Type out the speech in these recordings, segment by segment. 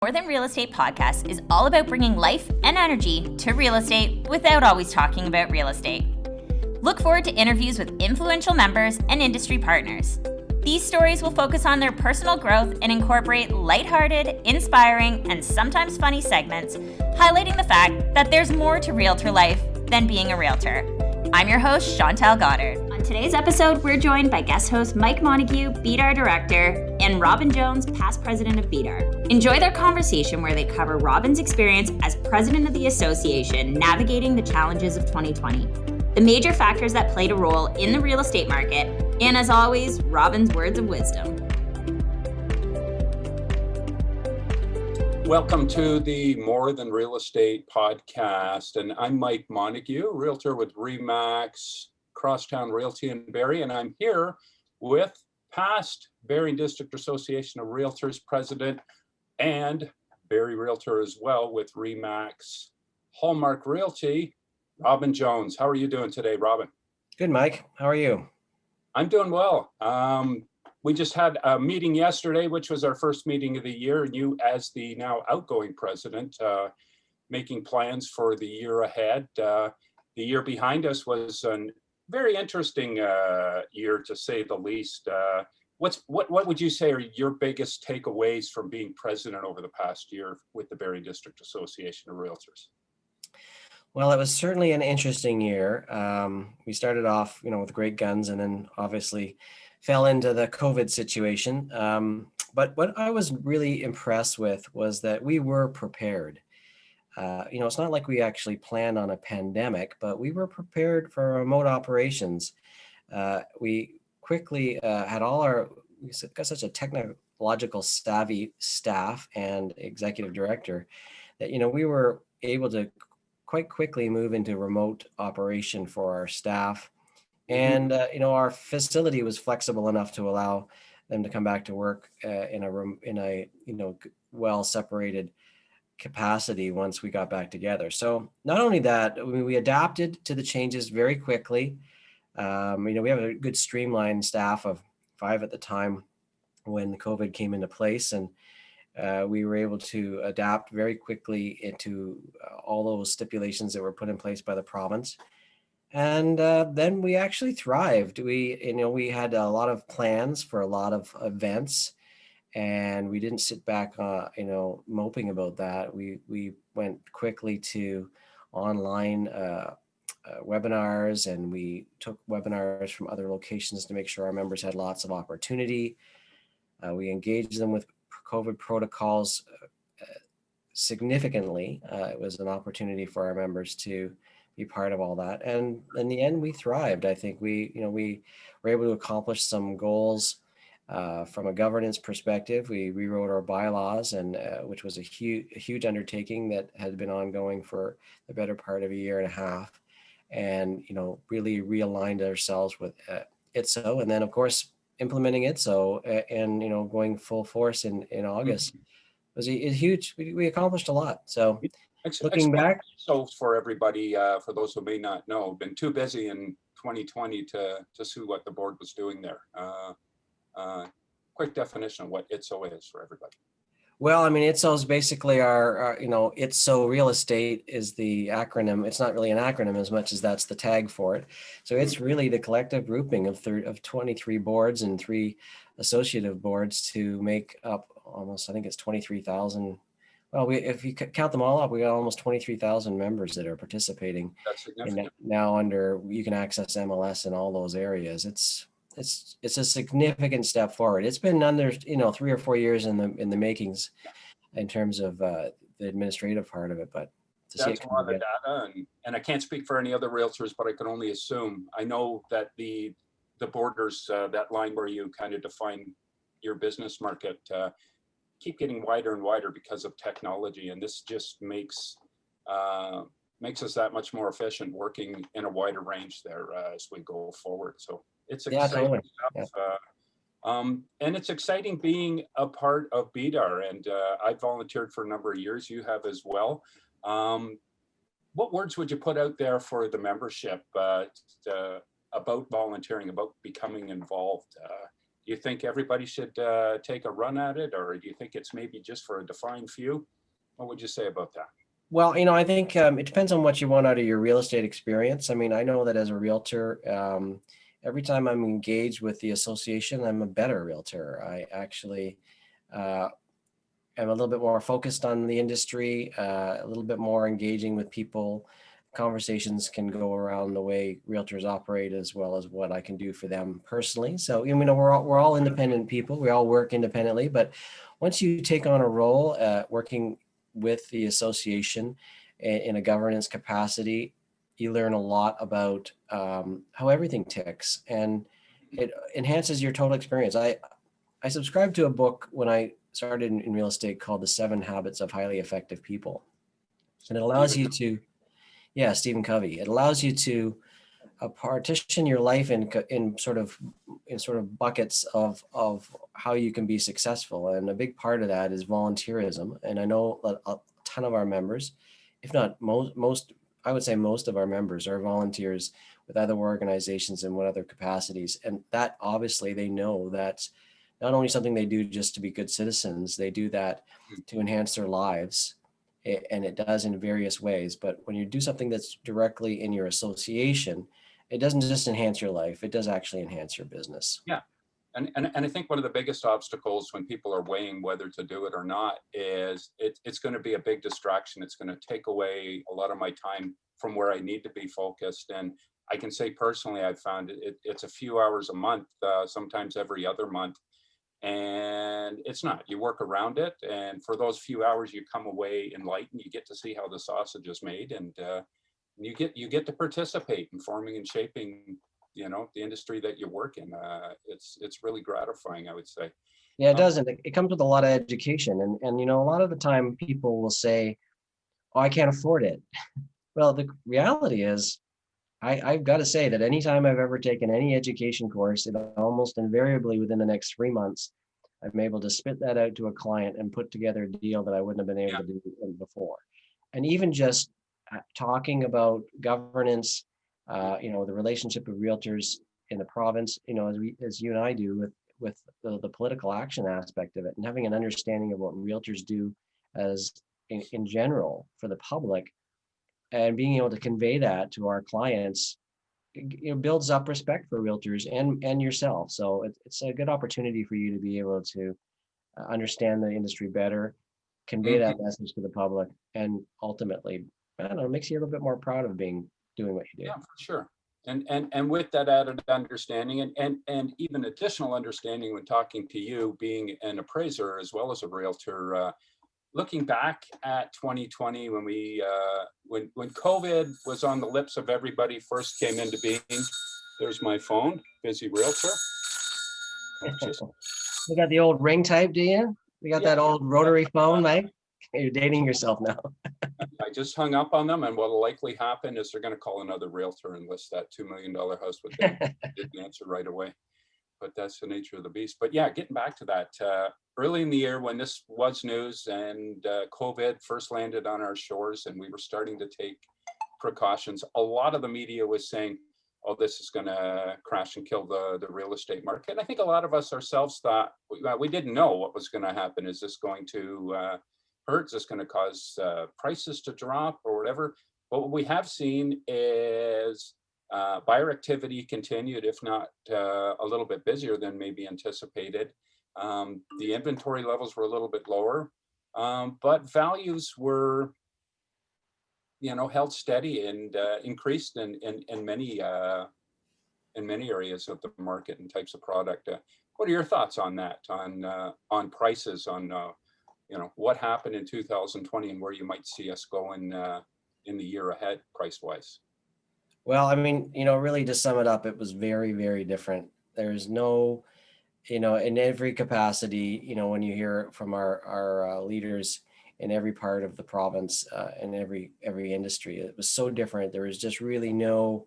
More Than Real Estate podcast is all about bringing life and energy to real estate without always talking about real estate. Look forward to interviews with influential members and industry partners. These stories will focus on their personal growth and incorporate lighthearted, inspiring, and sometimes funny segments, highlighting the fact that there's more to realtor life than being a realtor. I'm your host, Chantal Goddard. On today's episode, we're joined by guest host Mike Montague, BDAR Director, and Robin Jones, Past President of BDAR. Enjoy their conversation where they cover Robin's experience as President of the Association, navigating the challenges of 2020, the major factors that played a role in the real estate market, and as always, Robin's words of wisdom. Welcome to the More Than Real Estate podcast, and I'm Mike Montague, Realtor with RE/MAX Crosstown Realty in Barrie, and I'm here with past Barrie District Association of Realtors President and Barrie Realtor as well with RE/MAX Hallmark Realty, Robin Jones. How are you doing today, Robin? Good, Mike. How are you? I'm doing well. We just had a meeting yesterday, which was our first meeting of the year, and you, as the now outgoing president, making plans for the year ahead. The year behind us was a very interesting year, to say the least. What would you say are your biggest takeaways from being president over the past year with the Barrie District Association of Realtors? Well, it was certainly an interesting year. We started off, with great guns, and then obviously fell into the COVID situation. But what I was really impressed with was that we were prepared. It's not like we actually planned on a pandemic, but we were prepared for remote operations. We quickly we got such a technological savvy staff and executive director that, we were able to quite quickly move into remote operation for our staff. And, our facility was flexible enough to allow them to come back to work in a well-separated capacity once we got back together. So not only that, we adapted to the changes very quickly. We have a good streamlined staff of 5 at the time when COVID came into place, and we were able to adapt very quickly into all those stipulations that were put in place by the province. And then we actually thrived. We had a lot of plans for a lot of events, and we didn't sit back, moping about that. We went quickly to online webinars, and we took webinars from other locations to make sure our members had lots of opportunity. We engaged them with COVID protocols significantly. It was an opportunity for our members to be part of all that, and in the end, we thrived. I think we were able to accomplish some goals from a governance perspective. We rewrote our bylaws, and which was a huge undertaking that had been ongoing for the better part of a year and a half, and really realigned ourselves with ITSO, and then of course implementing ITSO and going full force in August was huge. We accomplished a lot. So. Looking back, so for everybody, for those who may not know, been too busy in 2020 to see what the board was doing there. Quick definition of what ITSO is for everybody. Well, ITSO is basically our ITSO Real Estate is the acronym. It's not really an acronym as much as that's the tag for it. So it's really the collective grouping of 23 boards and 3 associative boards to make up almost, I think it's 23,000. Well, if you count them all up, we got almost 23,000 members that are participating. That's significant. Now you can access MLS in all those areas. It's a significant step forward. It's been under 3 or 4 years in the makings in terms of the administrative part of it, but that's a lot of data, and I can't speak for any other realtors, but I can only assume. I know that the borders, that line where you kind of define your business market, keep getting wider and wider because of technology, and this just makes us that much more efficient working in a wider range there as we go forward. So it's exciting stuff. Yeah. And it's exciting being a part of BDAR, and I've volunteered for a number of years. You have as well. What words would you put out there for the membership about volunteering, about becoming involved? you think everybody should take a run at it, or do you think it's maybe just for a defined few? What would you say about that? Well, I think it depends on what you want out of your real estate experience. I mean, I know that as a realtor, every time I'm engaged with the association, I'm a better realtor. I actually am a little bit more focused on the industry, a little bit more engaging with people. Conversations can go around the way realtors operate as well as what I can do for them personally. So, we're all independent people. We all work independently, but once you take on a role working with the association in a governance capacity, you learn a lot about how everything ticks, and it enhances your total experience. I subscribed to a book when I started in real estate called The 7 Habits of Highly Effective People. And it allows you to, yeah, Stephen Covey. It allows you to partition your life in sort of buckets of how you can be successful. And a big part of that is volunteerism. And I know that a ton of our members, if not most, I would say most of our members are volunteers with other organizations in what other capacities. And that obviously they know that's not only something they do just to be good citizens, they do that to enhance their lives. And it does in various ways. But when you do something that's directly in your association, it doesn't just enhance your life, it does actually enhance your business. Yeah. And I think one of the biggest obstacles when people are weighing whether to do it or not is it's going to be a big distraction. It's going to take away a lot of my time from where I need to be focused. And I can say personally, I've found it's a few hours a month, sometimes every other month. And it's not, you work around it. And for those few hours, you come away enlightened. You get to see how the sausage is made, and you get to participate in forming and shaping, the industry that you work in. It's really gratifying, I would say. Yeah, it does. And it comes with a lot of education. And a lot of the time people will say, oh, I can't afford it. Well, the reality is, I've got to say that anytime I've ever taken any education course, it almost invariably within the next 3 months, I'm able to spit that out to a client and put together a deal that I wouldn't have been able to do before. And even just talking about governance, the relationship of realtors in the province, as you and I do with the political action aspect of it, and having an understanding of what realtors do as in general for the public, and being able to convey that to our clients, builds up respect for realtors and yourself. So it's a good opportunity for you to be able to understand the industry better, convey that message to the public, and ultimately, I don't know, it makes you a little bit more proud of doing what you do. Yeah, for sure. And with that added understanding and even additional understanding when talking to you, being an appraiser as well as a realtor, looking back at 2020 when when COVID was on the lips of everybody, first came into being. There's my phone, busy realtor. You got the old ring type, do you? You got that old rotary phone, Mike? You're dating yourself now. I just hung up on them, and what'll likely happen is they're going to call another realtor and list that $2 million house with them. Didn't answer right away, but that's the nature of the beast. But yeah, getting back to that, early in the year when this was news and COVID first landed on our shores and we were starting to take precautions, a lot of the media was saying, oh, this is going to crash and kill the real estate market. And I think a lot of us ourselves thought, we didn't know what was going to happen. Is this going to hurt? Is this going to cause prices to drop or whatever? But what we have seen is buyer activity continued, if not a little bit busier than maybe anticipated. The inventory levels were a little bit lower, but values were, held steady and increased in many areas of the market and types of product. What are your thoughts on that? On prices? On what happened in 2020 and where you might see us going in the year ahead, price wise? Well, I mean, really to sum it up, it was very, very different. There's no, in every capacity, when you hear from our leaders in every part of the province, in every industry, it was so different. There was just really no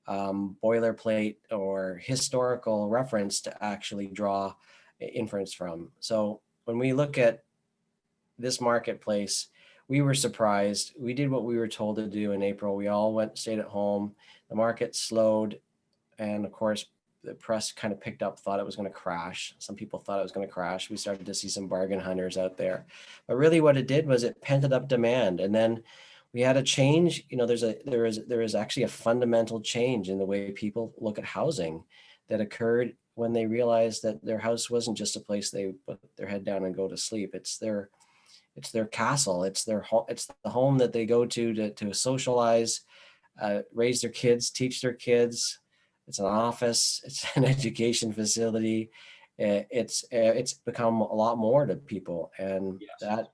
boilerplate or historical reference to actually draw inference from. So when we look at this marketplace, we were surprised. We did what we were told to do in April. We all stayed at home. The market slowed. And of course, the press kind of picked up, thought it was going to crash. Some people thought it was going to crash. We started to see some bargain hunters out there, but really what it did was it pented up demand. And then we had a change. There is actually a fundamental change in the way people look at housing that occurred when they realized that their house wasn't just a place they put their head down and go to sleep. It's their castle. It's their home. It's the home that they go to socialize, raise their kids, teach their kids. It's an office. It's an education facility. It's become a lot more to people, and Yes. that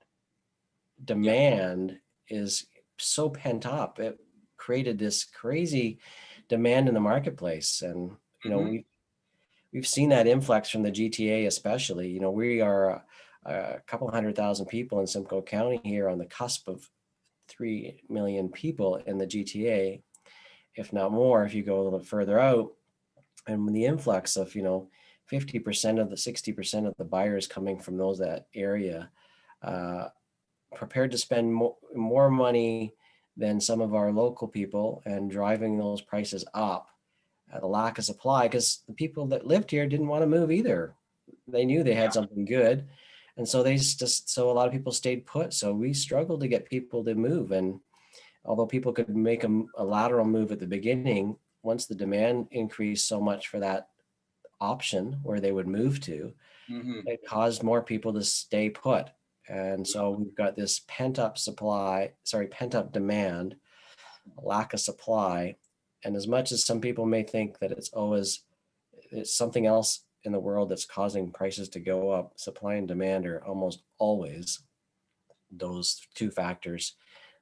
demand is so pent up. It created this crazy demand in the marketplace, and we've seen that influx from the GTA, especially. We are a couple 100,000 people in Simcoe County here on the cusp of 3 million people in the GTA, if not more, if you go a little further out. And when the influx of, 50% of the 60% of the buyers coming from that area, prepared to spend more money than some of our local people and driving those prices up, the lack of supply, because the people that lived here didn't want to move either. They knew they had something good. And so so a lot of people stayed put. So we struggled to get people to move. And although people could make a lateral move at the beginning, once the demand increased so much for that option where they would move to, it caused more people to stay put. And so we've got this pent up demand, lack of supply. And as much as some people may think that it's something else in the world that's causing prices to go up, supply and demand are almost always those two factors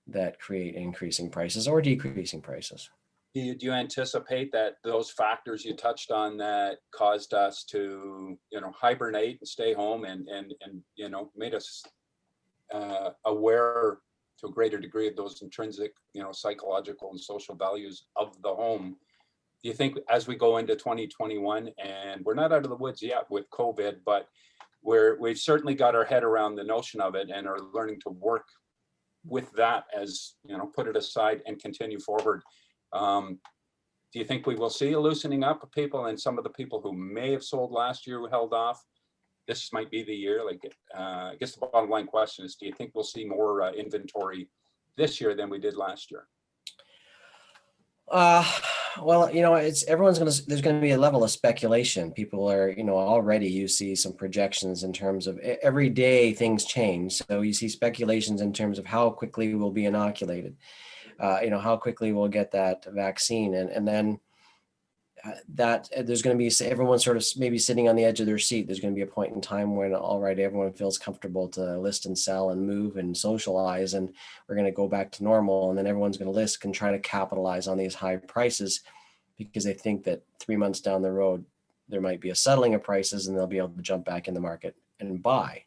that create increasing prices or decreasing prices. Do you anticipate that those factors you touched on that caused us to, hibernate and stay home and made us aware to a greater degree of those intrinsic, psychological and social values of the home? Do you think as we go into 2021, and we're not out of the woods yet with COVID, but we've certainly got our head around the notion of it and are learning to work with that as, put it aside and continue forward. Do you think we will see a loosening up of people, and some of the people who may have sold last year who held off, this might be the year? I guess the bottom line question is, do you think we'll see more inventory this year than we did last year? Well, there's going to be a level of speculation. People are, already you see some projections in terms of every day things change. So you see speculations in terms of how quickly we'll be inoculated, how quickly we'll get that vaccine. And then that there's going to be everyone sort of maybe sitting on the edge of their seat. There's going to be a point in time when, all right, everyone feels comfortable to list and sell and move and socialize, and we're going to go back to normal. And then everyone's going to list and try to capitalize on these high prices because they think that 3 months down the road, there might be a settling of prices and they'll be able to jump back in the market and buy.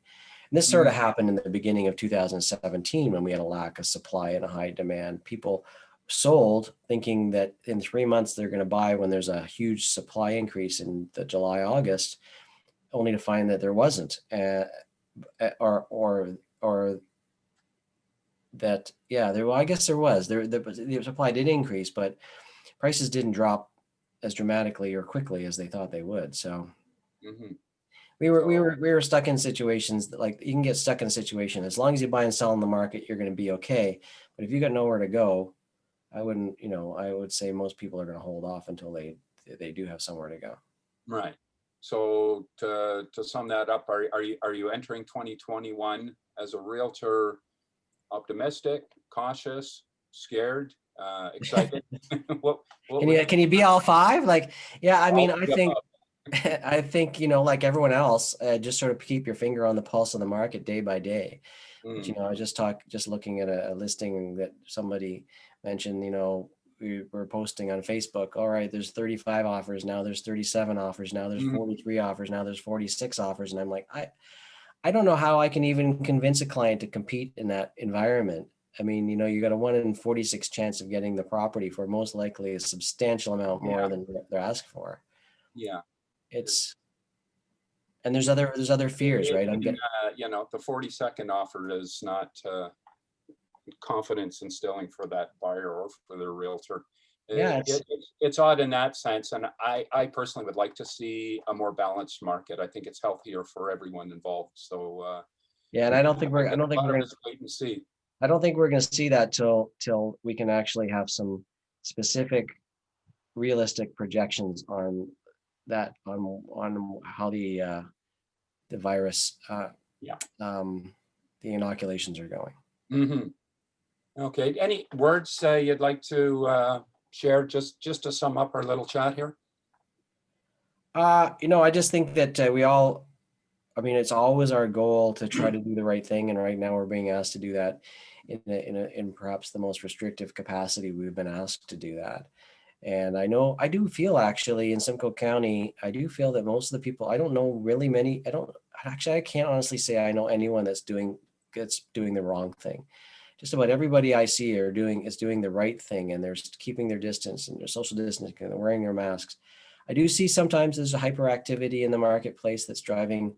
And this sort of happened in the beginning of 2017 when we had a lack of supply and a high demand. People sold thinking that in 3 months they're going to buy when there's a huge supply increase in the July, August, only to find that there wasn't, or that, I guess there was. The supply did increase, but prices didn't drop as dramatically or quickly as they thought they would. So we were stuck in situations that, like, you can get stuck in a situation as long as you buy and sell in the market, you're going to be okay. But if you got nowhere to go, I wouldn't, I would say most people are going to hold off until they do have somewhere to go. Right. So to sum that up, are you entering 2021 as a realtor optimistic, cautious, scared, excited? Can you be all five? I think I think, like everyone else, just sort of keep your finger on the pulse of the market day by day. But, I just looking at a listing that somebody mentioned, we were posting on Facebook. All right, there's 35 offers. Now there's 37 offers. Now there's 43 offers. Now there's 46 offers. And I'm like, I don't know how I can even convince a client to compete in that environment. I mean, you got a 1 in 46 chance of getting the property for most likely a substantial amount more than they're asking for. Yeah. And there's other fears, right? The 42nd offer is not confidence instilling for that buyer or for their realtor. Yeah, It's odd in that sense, and I personally would like to see a more balanced market. I think it's healthier for everyone involved. So yeah, and I don't think I think a lot of it's wait and see. I don't think we're going to see that till we can actually have some specific, realistic projections on that on how the virus Yeah. the inoculations are going. Hmm. Okay. Any words you'd like to share just to sum up our little chat here? I just think that we all, I mean, it's always our goal to try to do the right thing, and right now we're being asked to do that in perhaps the most restrictive capacity we've been asked to do that. And I do feel actually in Simcoe County, I do feel that most of the people, I don't know really many, I can't honestly say I know anyone that's doing the wrong thing. Just about everybody I see is doing the right thing, and they're keeping their distance and their social distancing and they're wearing their masks. I do see sometimes there's a hyperactivity in the marketplace that's driving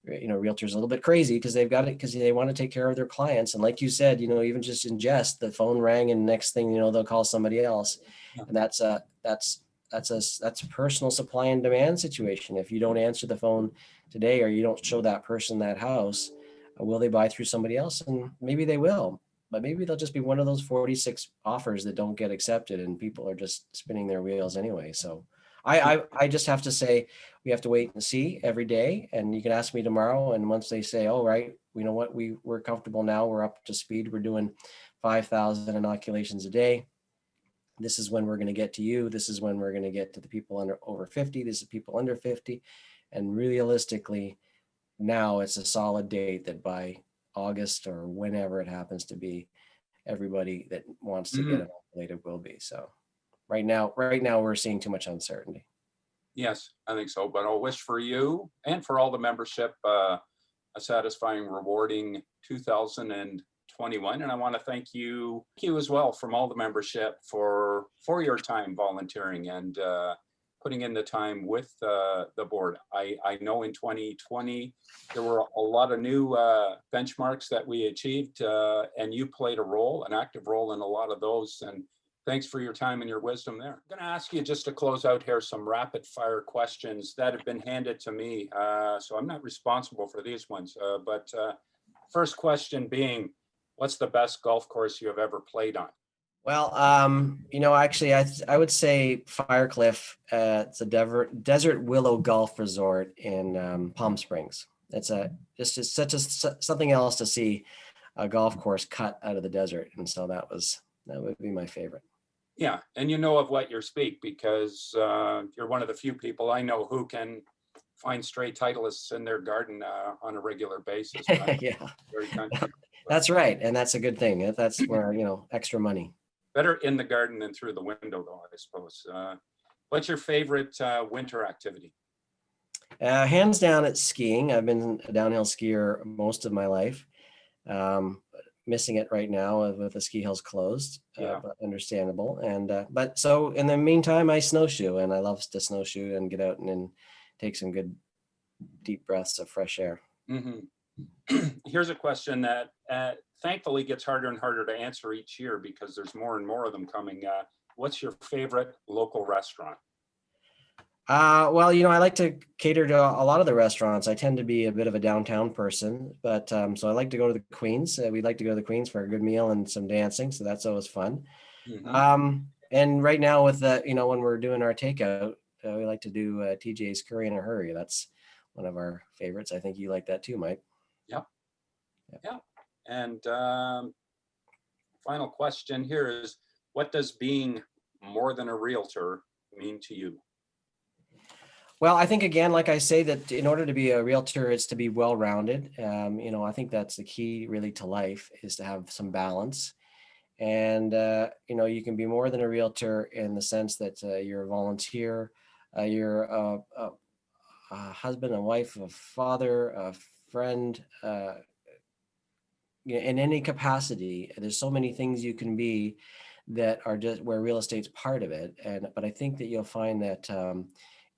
realtors a little bit crazy because they've got it because they want to take care of their clients. And like you said, even just in jest, the phone rang and next thing they'll call somebody else. And that's a personal supply and demand situation. If you don't answer the phone today or you don't show that person that house, will they buy through somebody else? And maybe they will, but maybe they'll just be one of those 46 offers that don't get accepted and people are just spinning their wheels anyway. So I just have to say, we have to wait and see every day. And you can ask me tomorrow. And once they say, oh, right, you know what, we're comfortable now, we're up to speed, we're doing 5,000 inoculations a day. This is when we're going to get to you. This is when we're going to get to the people over 50. This is people under 50. And realistically, now it's a solid date that by August or whenever it happens to be, everybody that wants to get inoculated will be. So right now we're seeing too much uncertainty. Yes, I think so. But I'll wish for you and for all the membership a satisfying, rewarding 2021. And I want to thank you as well from all the membership for your time volunteering and putting in the time with the board. I know in 2020 there were a lot of new benchmarks that we achieved, and you played an active role in a lot of those. And thanks for your time and your wisdom there. I'm going to ask you just to close out here some rapid fire questions that have been handed to me. So I'm not responsible for these ones, but first question being, what's the best golf course you have ever played on? Well, actually, I would say Firecliff. It's a Desert Willow Golf Resort in Palm Springs. It's something else to see a golf course cut out of the desert, and so that would be my favorite. Yeah, and you know of what you speak because you're one of the few people I know who can find stray Titleists in their garden on a regular basis. Yeah, that's right, and that's a good thing. That's where extra money. Better in the garden than through the window, though, I suppose. What's your favorite winter activity? Hands down, it's skiing. I've been a downhill skier most of my life. Missing it right now with the ski hills closed, but understandable. And but so in the meantime, I snowshoe, and I love to snowshoe and get out and then take some good deep breaths of fresh air. Mm-hmm. Here's a question that thankfully gets harder and harder to answer each year because there's more and more of them coming. What's your favorite local restaurant? Well, I like to cater to a lot of the restaurants. I tend to be a bit of a downtown person, but so I like to go to the Queens. We'd like to go to the Queens for a good meal and some dancing, so that's always fun. Mm-hmm. And right now with when we're doing our takeout, we like to do TJ's Curry in a Hurry. That's one of our favorites. I think you like that too, Mike. Yep. And final question here is, what does being more than a realtor mean to you? Well, I think, again, like I say, that in order to be a realtor, it's to be well-rounded. I think that's the key really to life, is to have some balance. And, you can be more than a realtor in the sense that you're a volunteer, you're a husband, a wife, a father, a friend, in any capacity. There's so many things you can be that are just where real estate's part of it. But I think that you'll find that,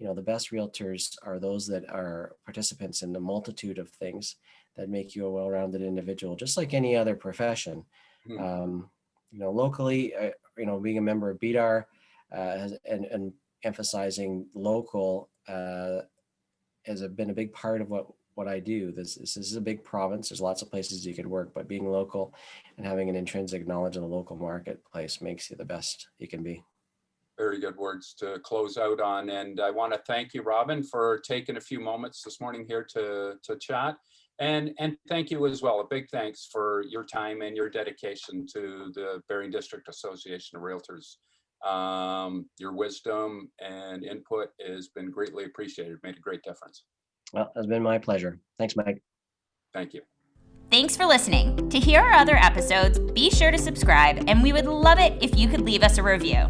the best realtors are those that are participants in the multitude of things that make you a well-rounded individual, just like any other profession. Mm-hmm. Locally, being a member of BDAR, and emphasizing local has been a big part of what I do. This is a big province. There's lots of places you could work, but being local and having an intrinsic knowledge of the local marketplace makes you the best you can be. Very good words to close out on. And I want to thank you, Robin, for taking a few moments this morning here to chat. And thank you as well. A big thanks for your time and your dedication to the Bering District Association of Realtors. Your wisdom and input has been greatly appreciated. Made a great difference. Well, it's been my pleasure. Thanks, Mike. Thank you. Thanks for listening. To hear our other episodes, be sure to subscribe, and we would love it if you could leave us a review.